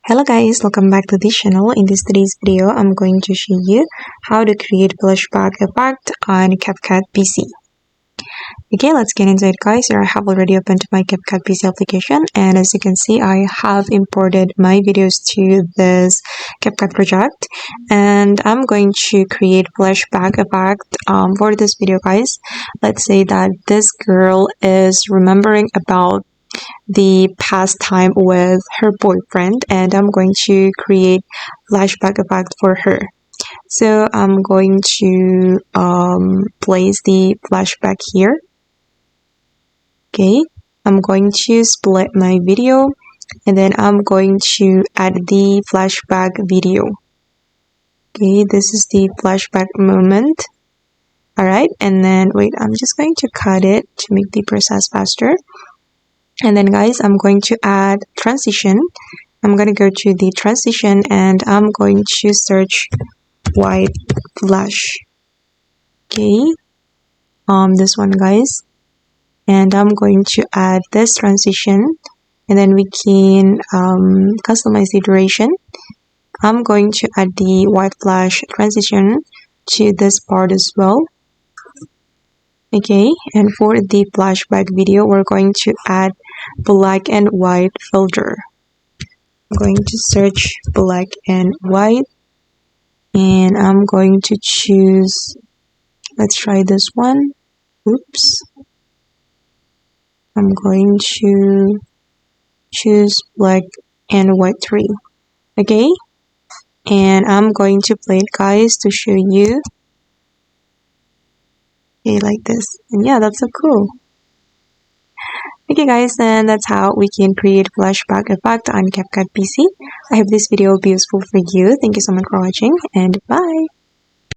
Hello guys, welcome back to this channel. In today's video, I'm going to show you how to create flashback effect on CapCut PC. Okay, let's get into it guys. Here I have already opened my CapCut PC application, and as you can see, I have imported my videos to this CapCut project, and I'm going to create flashback effect for this video guys. Let's say that this girl is remembering about the past time with her boyfriend, and I'm going to create flashback effect for her. So I'm going to place the flashback here. Okay, I'm going to split my video, and then I'm going to add the flashback video. Okay, this is the flashback moment. Alright, and then wait, I'm just going to cut it to make the process faster. And then guys, I'm going to add transition. I'm going to go to the transition, and I'm going to search white flash. Okay, this one guys, and I'm going to add this transition, and then we can customize the duration. I'm going to add the white flash transition to this part as well. Okay, and for the flashback video, we're going to add black and white filter. I'm going to search black and white, and I'm going to choose, let's try this one. Oops. I'm going to choose black and white 3. Okay, and I'm going to play it guys to show you. Okay, like this, and yeah, that's so cool. Okay guys, and that's how we can create flashback effect on CapCut PC. I hope this video will be useful for you. Thank you so much for watching, and bye!